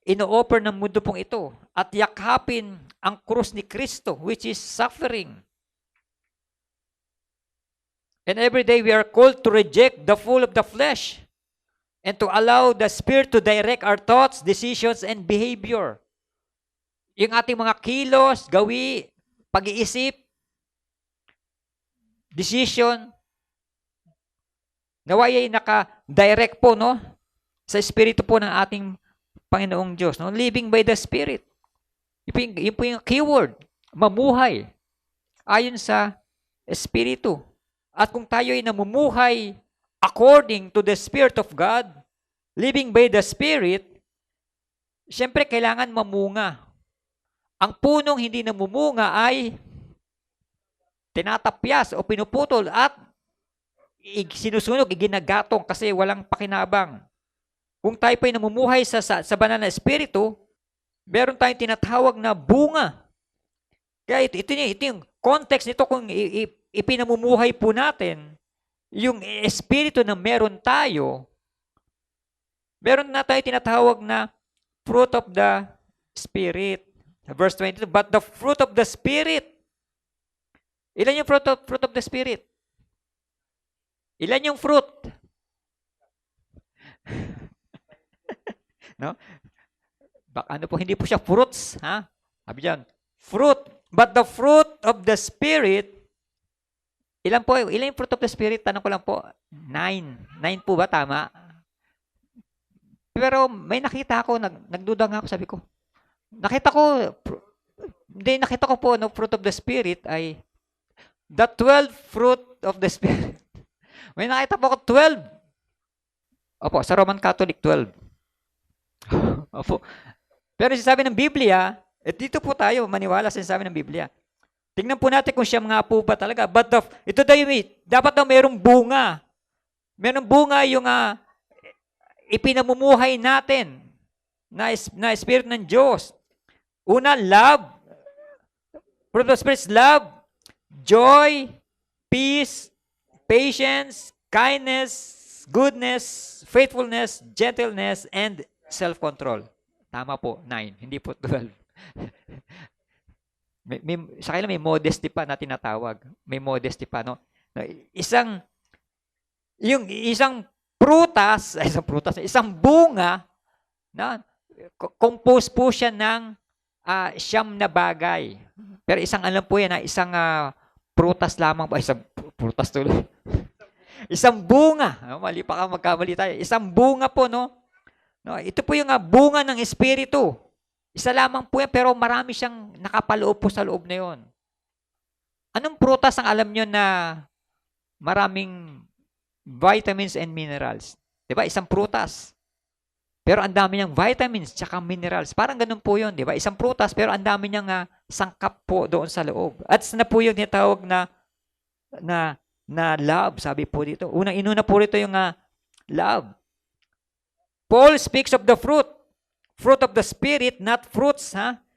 ino-offer ng mundo pong ito at yakapin ang krus ni Kristo, which is suffering. And every day we are called to reject the fool of the flesh and to allow the Spirit to direct our thoughts, decisions, and behavior. Yung ating mga kilos, gawi, pag-iisip, decision, naway ay naka-direct po, no? Sa Espiritu po ng ating Panginoong Diyos. No? Living by the Spirit. Yun po yung keyword. Mamuhay. Ayon sa Espiritu. At kung tayo ay namumuhay according to the Spirit of God, living by the Spirit, siyempre kailangan mamunga. Ang punong hindi namumunga ay tinatapyas o pinuputol at sinusunog, iginagatong kasi walang pakinabang. Kung tayo pa ay namumuhay sa banal na Espiritu, meron tayong tinatawag na bunga. Kaya ito yung context nito kung ipinamumuhay po natin, yung Espiritu na meron tayo, meron na tayo tinatawag na fruit of the Spirit. Verse 22, but the fruit of the Spirit. Ilan yung fruit of the Spirit? Ilan yung fruit? No? Ano po, hindi po siya fruits, ha? Sabi diyan, fruit. But the fruit of the Spirit, ilan yung fruit of the Spirit? Tanong ko lang po, 9. 9 po ba, tama? Pero may nakita ako, nagduda nga ako, sabi ko, nakita ko po, no, fruit of the Spirit ay the 12 fruit of the Spirit. May nakita po ako 12. Opo, sa Roman Catholic, 12. Opo. Pero sinasabi ng Biblia, dito po tayo maniwala sa sinasabi ng Biblia. Tingnan po natin kung siya nga po ba talaga. But ito daw dapat daw mayroong bunga. Mayroong bunga yung ipinamumuhay natin na Espiritu ng Diyos. Una, love. Fruit of the Spirit, love, joy, peace, patience, kindness, goodness, faithfulness, gentleness, and self-control. Tama po, 9. Hindi po 12. Sa kanila may modesty pa na tinatawag. May modesty pa, no? Isang bunga, na compose po siya ng siyam na bagay. Pero isang alam po yan, isang prutas lamang, isang Prutas tuloy. Isang bunga. Mali pa ka, magkamali tayo. Isang bunga po, no? No, ito po yung bunga ng Espiritu. Isa lamang po yan, pero marami siyang nakapaloob po sa loob na yon. Anong prutas ang alam nyo na maraming vitamins and minerals? Diba? Isang prutas. Pero ang dami niyang vitamins tsaka minerals. Parang ganun po yun, di ba? Isang prutas, pero ang dami niyang sangkap po doon sa loob. At na po yung tinatawag na love, sabi po dito. Inuna po rito yung love. Paul speaks of the fruit of the Spirit, not fruits.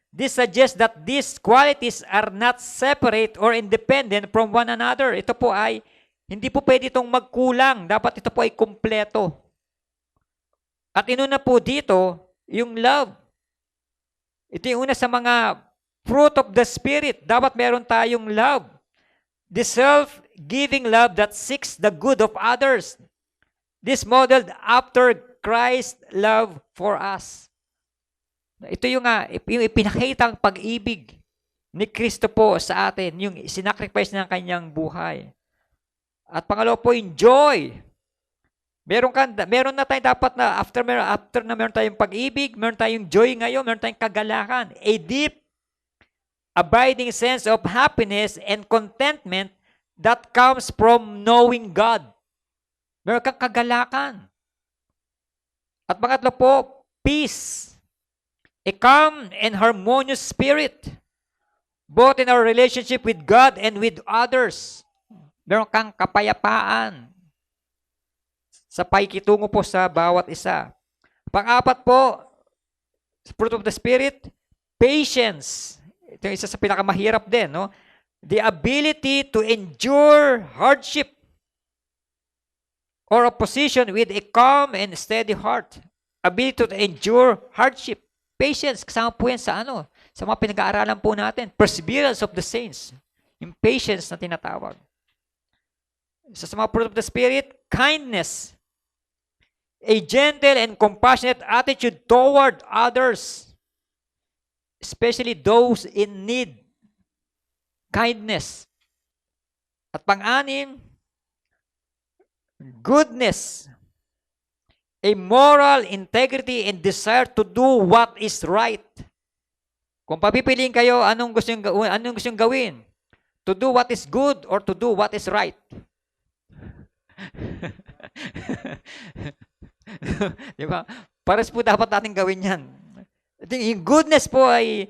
This suggests that these qualities are not separate or independent from one another. Ito po ay, hindi po pwede itong magkulang. Dapat ito po ay kumpleto. At inuna po dito, yung love. Ito yung una sa mga fruit of the Spirit. Dapat meron tayong love. The self-giving love that seeks the good of others. This modeled after Christ's love for us. Ito yung ipinakitang pag-ibig ni Kristo po sa atin, yung sinacrifice ng kanyang buhay. At pangalawa po, yung joy. Meron na tayo dapat na after na meron tayong pag-ibig, meron tayong joy ngayon, meron tayong kagalakan. A deep, abiding sense of happiness and contentment that comes from knowing God. Meron kang kagalakan. At pangatlo po, peace. A calm and harmonious spirit, both in our relationship with God and with others. Meron kang kapayapaan sa pakikitungo po sa bawat isa. Pang-apat po, fruit of the Spirit, patience. Ito yung isa sa pinakamahirap din, no? The ability to endure hardship or opposition with a calm and steady heart. Ability to endure hardship. Patience, kasama po yan sa sa mga pinag-aaralan po natin. Perseverance of the saints. Yung patience na tinatawag. Sa mga fruit of the Spirit, kindness. A gentle and compassionate attitude toward others. Especially those in need. Kindness. At pang-anim, goodness. A moral integrity and desire to do what is right. Kung papipiliin kayo, anong gusto yung gawin? To do what is good or to do what is right? Di ba? Pares po dapat natin gawin yan. Yung goodness po ay,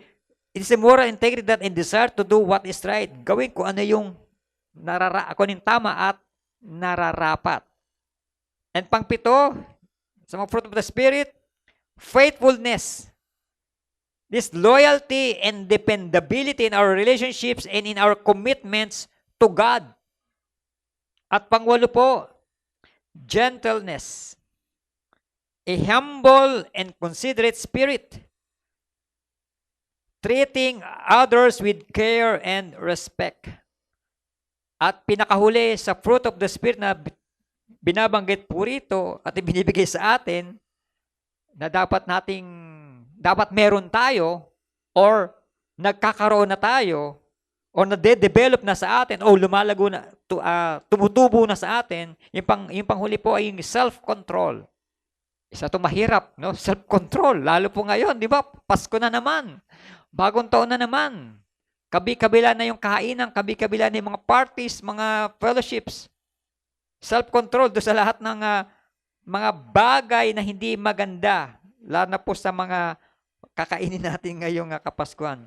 it is a moral integrity that and desire to do what is right. Gawin ko ano yung tama at nararapat. And pangpito, sa mga fruit of the Spirit, faithfulness. This loyalty and dependability in our relationships and in our commitments to God. At pangwalo po, gentleness. A humble and considerate spirit. Treating others with care and respect. At pinakahuli sa fruit of the Spirit na binabanggit po rito at ibinibigay sa atin na dapat meron tayo or nagkakaroon na tayo or nade-develop na sa atin o lumalago na, tumutubo na sa atin, yung panghuli po ay yung self-control. Isa itong mahirap, no? Self-control. Lalo po ngayon, di ba? Pasko na naman. Bagong taon na naman. Kabi-kabila na yung kainan, kabi-kabila na yung mga parties, mga fellowships. Self-control do sa lahat ng mga bagay na hindi maganda, lalo na po sa mga kakainin natin ngayong Kapaskuhan.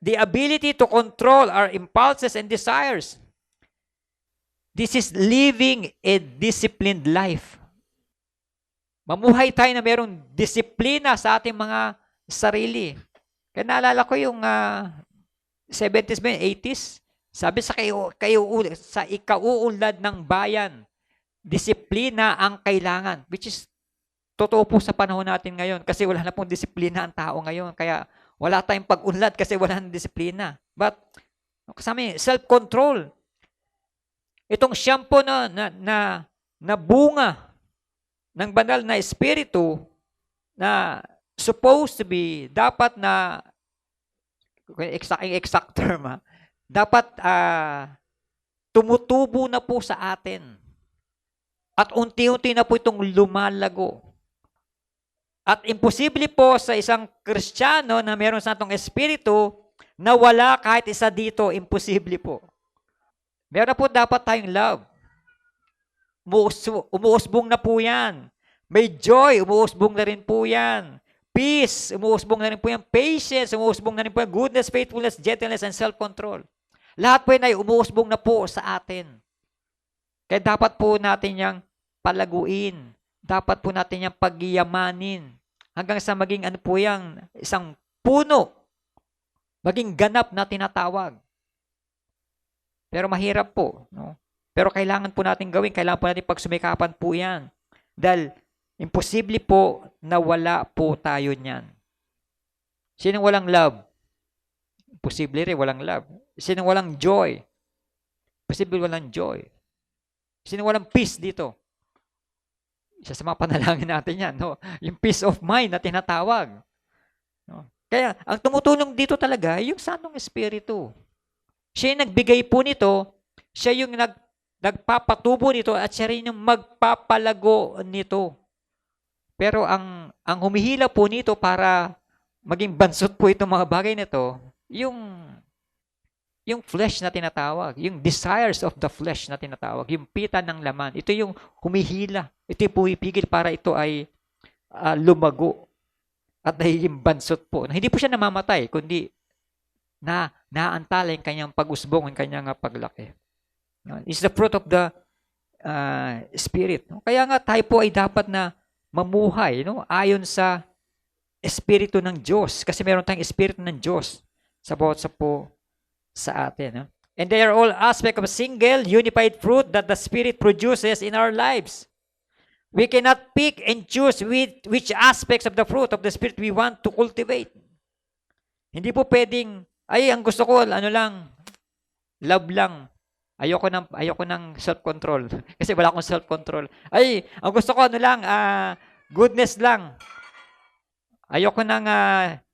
The ability to control our impulses and desires. This is living a disciplined life. Mamuhay tayo na mayroong disiplina sa ating mga sarili. Kaya naalala ko yung 70s, 80s, sabi sa ikauunlad ng bayan, disiplina ang kailangan. Which is, totoo po sa panahon natin ngayon kasi wala na pong disiplina ang tao ngayon. Kaya wala tayong pag-unlad kasi wala nang disiplina. But, kasama self-control. Itong shampoo na bunga ng banal na espiritu na supposed to be, dapat na, exact term dapat tumutubo na po sa atin. At unti-unti na po itong lumalago. At imposible po sa isang Kristiyano na meron sa atong espiritu na wala kahit isa dito, imposible po. Meron po dapat tayong love. Umuusbong na po yan. May joy, umuusbong na rin po yan. Peace, umuusbong na rin po yan. Patience, umuusbong na rin po yan. Goodness, faithfulness, gentleness, and self-control. Lahat po yan ay umuusbong na po sa atin. Kaya dapat po natin yang palaguin. Dapat po natin yang pagyamanin. Hanggang sa maging ano po yan, isang puno. Maging ganap na tinatawag. Pero mahirap po. No? Pero kailangan po natin gawin. Kailangan po natin pagsumikapan po yan. Dahil imposible po na wala po tayo niyan. Sinong walang love? Imposible rin walang love. Sinong walang joy? Imposible walang joy. Sinong walang peace dito? Isa sa mga panalangin natin yan. No? Yung peace of mind na tinatawag. No? Kaya ang tumutulong dito talaga, yung Santong Espiritu. Siya yung nagbigay po nito, siya yung nagpapatubo nito at siya rin yung magpapalago nito. Pero ang humihila po nito para maging bansot po itong mga bagay nito, yung flesh na tinatawag, yung desires of the flesh na tinatawag, yung pita ng laman, ito yung humihila. Ito yung pumipigil para ito ay lumago at nagiging bansot po. Hindi po siya namamatay, kundi naantala yung kanyang pag-usbong, yung kanyang paglaki. It's the fruit of the Spirit. Kaya nga tayo po ay dapat na mamuhay ayon sa Espiritu ng Diyos. Kasi meron tayong Espiritu ng Diyos sa bawat po sa atin. And they are all aspects of a single, unified fruit that the Spirit produces in our lives. We cannot pick and choose which aspects of the fruit of the Spirit we want to cultivate. Hindi po pwedeng, ang gusto ko, love lang. Ayoko ng self-control. Kasi wala akong self-control. Ang gusto ko, goodness lang. Ayoko ng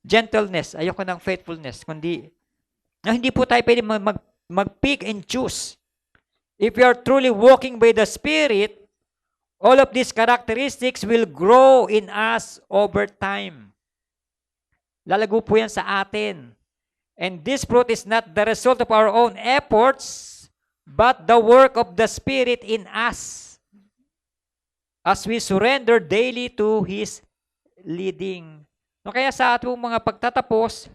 gentleness. Ayoko ng faithfulness. Kundi, hindi po tayo pwede mag-pick and choose. If you are truly walking by the Spirit, all of these characteristics will grow in us over time. Lalago po yan sa atin. And this fruit is not the result of our own efforts, but the work of the Spirit in us as we surrender daily to His leading. Kaya sa ating mga pagtatapos,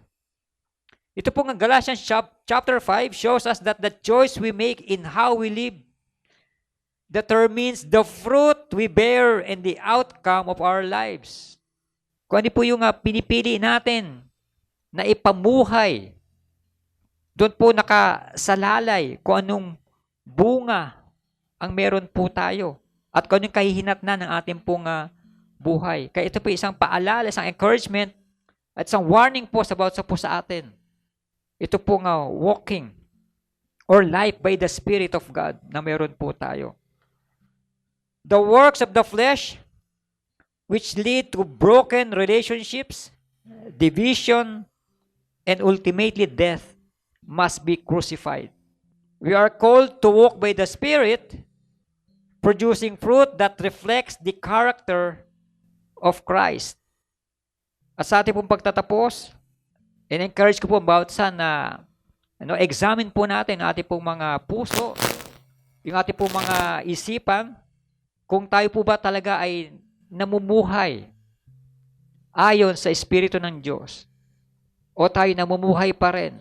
ito pong Galatians chapter 5 shows us that the choice we make in how we live determines the fruit we bear and the outcome of our lives. Kung ano po yung pinipili natin na ipamuhay, doon po nakasalalay kung anong bunga ang meron po tayo at kung anong kahihinatnan ng ating pong buhay. Kaya ito po isang paalala, isang encouragement at isang warning po sa bawat po sa atin. Ito po walking or life by the Spirit of God na meron po tayo. The works of the flesh which lead to broken relationships, division, and ultimately death must be crucified. We are called to walk by the Spirit, producing fruit that reflects the character of Christ. At sa ating pong pagtatapos, in-encourage ko po about sana examine po natin ang ating pong mga puso, yung ating pong mga isipan, kung tayo po ba talaga ay namumuhay ayon sa Espiritu ng Diyos o tayo namumuhay pa rin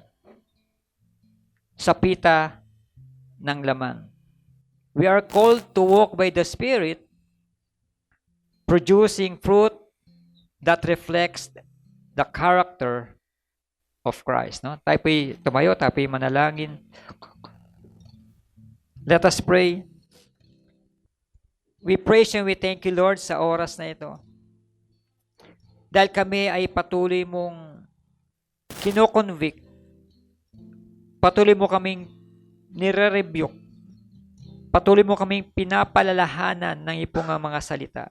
sa pita ng laman. We are called to walk by the Spirit, producing fruit that reflects the character of Christ. No? Tayo po'y tumayo, tayo po'y manalangin. Let us pray. We praise and we thank you, Lord, sa oras na ito. Dahil kami ay patuloy mong kinoconvict. Patuloy mo kaming nire-rebuke. Patuloy mo kaming pinapalalahanan ng ipong mga salita.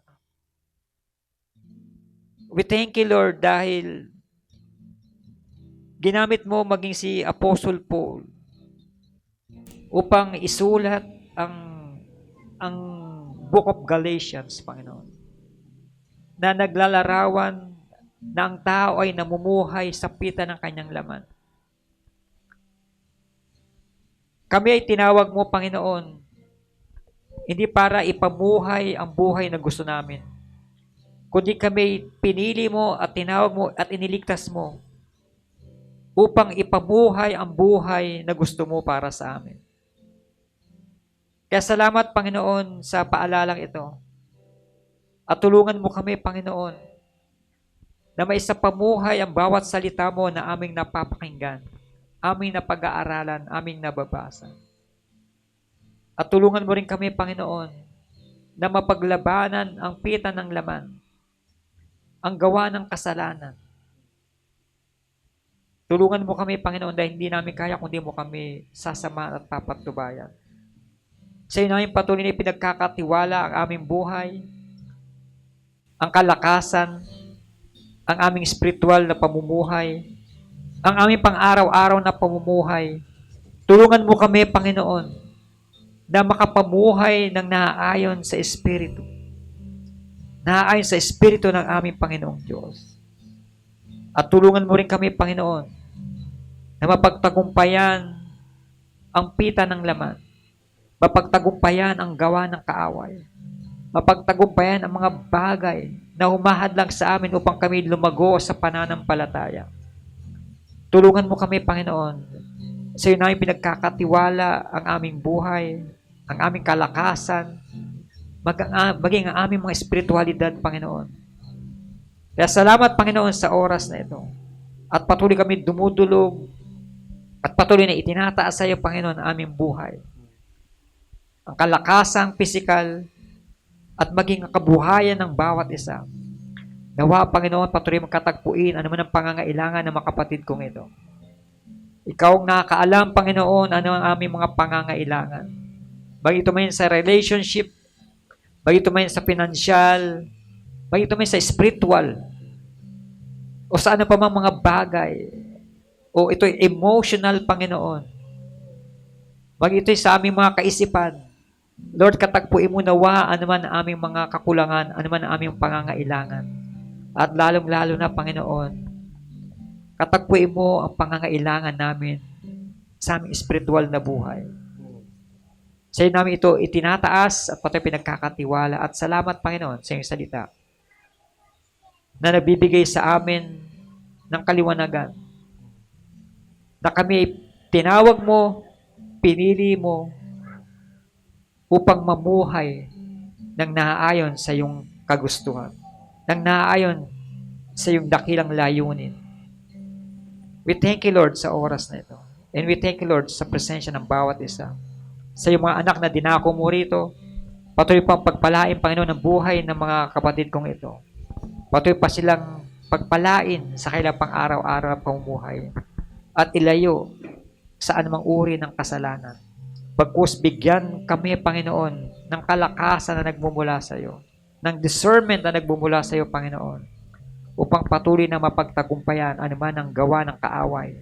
We thank you, Lord, dahil ginamit mo maging si Apostle Paul upang isulat ang Book of Galatians, Panginoon, na naglalarawan na ang tao ay namumuhay sa pita ng kanyang laman. Kami ay tinawag mo, Panginoon, hindi para ipamuhay ang buhay na gusto namin, kundi kami pinili mo at tinawag mo at iniligtas mo upang ipamuhay ang buhay na gusto mo para sa amin. Kaya salamat, Panginoon, sa paalalang ito. At tulungan mo kami, Panginoon, na maisapamuhay ang bawat salita mo na aming napapakinggan, aming napag-aaralan, aming nababasa. At tulungan mo rin kami, Panginoon, na mapaglabanan ang pita ng laman, ang gawa ng kasalanan. Tulungan mo kami, Panginoon, dahil hindi namin kaya kundi mo kami sasama at papatubayan. Sa iyo namin patuloy na pinagkakatiwala ang aming buhay, ang kalakasan, ang aming spiritual na pamumuhay, ang aming pang-araw-araw na pamumuhay. Tulungan mo kami, Panginoon, na makapamuhay ng naaayon sa Espiritu. Naaayon sa Espiritu ng aming Panginoong Diyos. At tulungan mo rin kami, Panginoon, na mapagtagumpayan ang pita ng laman, mapagtagumpayan ang gawa ng kaaway, mapagtagumpayan ang mga bagay na humahadlang sa amin upang kami lumago sa pananampalataya. Tulungan mo kami, Panginoon, sa iyo namin pinagkakatiwala ang aming buhay, ang aming kalakasan, maging ang aming mga espiritualidad, Panginoon. Kaya salamat, Panginoon, sa oras na ito. At patuloy kami dumudulog at patuloy na itinataas sa iyo, Panginoon, ang aming buhay. Ang kalakasang pisikal at maging ang kabuhayan ng bawat isa. Nawa, Panginoon, patuloy magkatagpuin ano man ang pangangailangan ng mga kapatid kong ito. Ikaw ang nakakaalam, Panginoon, ano ang aming mga pangangailangan. Bagito man sa relationship, bagito man sa financial, bagito man sa spiritual, o sa ano pa mang mga bagay, o ito'y emotional, Panginoon. Bagito'y sa aming mga kaisipan. Lord, katagpuin mo nawa anuman ang aming mga kakulangan, anuman ang aming pangangailangan. At lalong-lalo na, Panginoon, katagpuin mo ang pangangailangan namin sa aming spiritual na buhay. Sa iyo namin ito itinataas at pati pinagkakatiwala. At salamat, Panginoon, sa iyong salita na nabibigay sa amin ng kaliwanagan, na kami tinawag mo, pinili mo, upang mamuhay ng naaayon sa iyong kagustuhan, ng naaayon sa iyong dakilang layunin. We thank you, Lord, sa oras na ito. And we thank you, Lord, sa presensya ng bawat isa. Sa iyong mga anak na dinako mo rito, patuloy pang pagpalain, Panginoon, ng buhay ng mga kapatid kong ito. Patuloy pa silang pagpalain sa kailang pang-araw-araw na pamumuhay at ilayo sa anumang uri ng kasalanan. Pagkus bigyan kami, Panginoon, ng kalakasan na nagmumula sa iyo, ng discernment na nagmumula sa iyo, Panginoon, upang patuloy na mapagtagumpayan anuman ang gawa ng kaaway,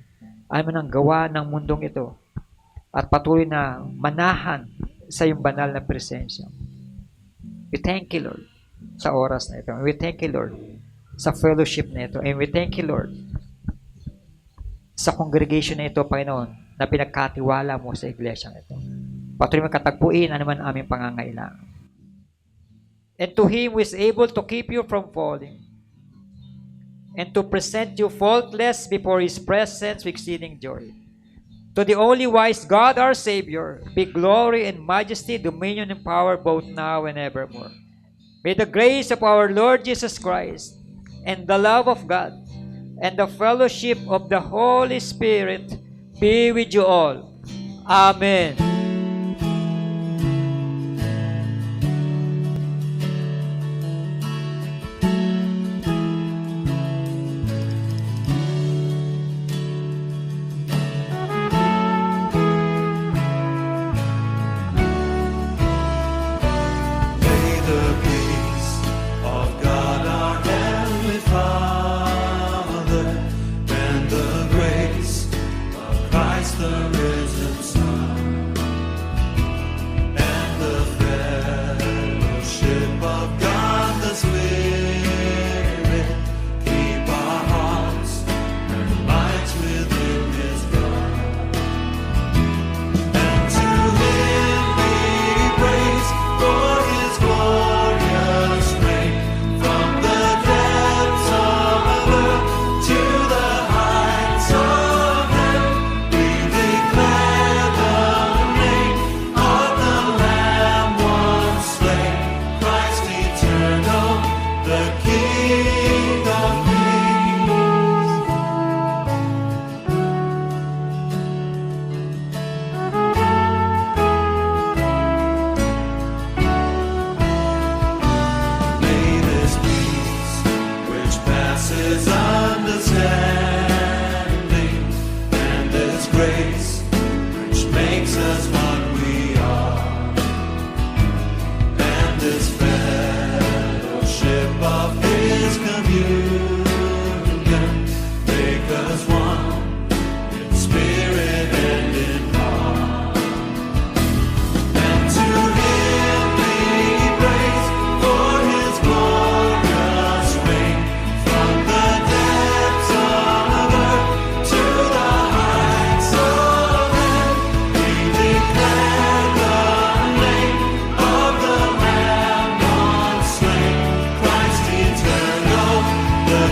anuman ang gawa ng mundong ito, at patuloy na manahan sa iyong banal na presensya. We thank you, Lord, sa oras na ito. We thank you, Lord, sa fellowship na ito. And we thank you, Lord, sa congregation na ito, Panginoon, na pinagkatiwala mo sa iglesia ito. Patuloy magkatagpuin anuman aming pangangailangan. And to Him who is able to keep you from falling, and to present you faultless before His presence with exceeding joy. To the only wise God, our Savior, be glory and majesty, dominion and power both now and evermore. May the grace of our Lord Jesus Christ, and the love of God, and the fellowship of the Holy Spirit be with you all. Amen. May the peace of God our Heavenly Father and the grace of Christ the risen Son King of Kings. May this peace, which passes understanding, and this grace, which makes us what we are, and this fellowship of His communion, make us one in spirit and in heart. And to Him be praise for His glorious reign, from the depths of earth to the heights of heaven. We declare the name of the Lamb once slain, Christ eternal, the